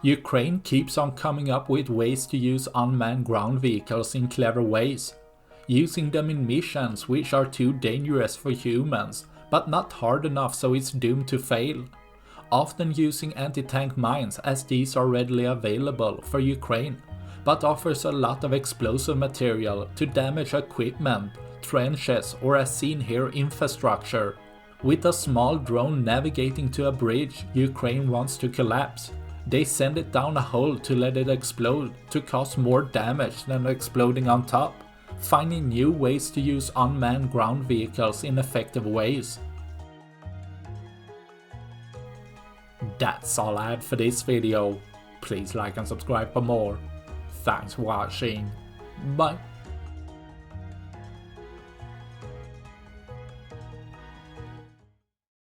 Ukraine keeps on coming up with ways to use unmanned ground vehicles in clever ways, using them in missions which are too dangerous for humans, but not hard enough so it's doomed to fail. Often using anti-tank mines, as these are readily available for Ukraine, but offers a lot of explosive material to damage equipment, trenches, or as seen here, infrastructure. With a small drone navigating to a bridge Ukraine wants to collapse, they send it down a hole to let it explode to cause more damage than exploding on top, finding new ways to use unmanned ground vehicles in effective ways. That's all I had for this video. Please like and subscribe for more. Thanks for watching. Bye.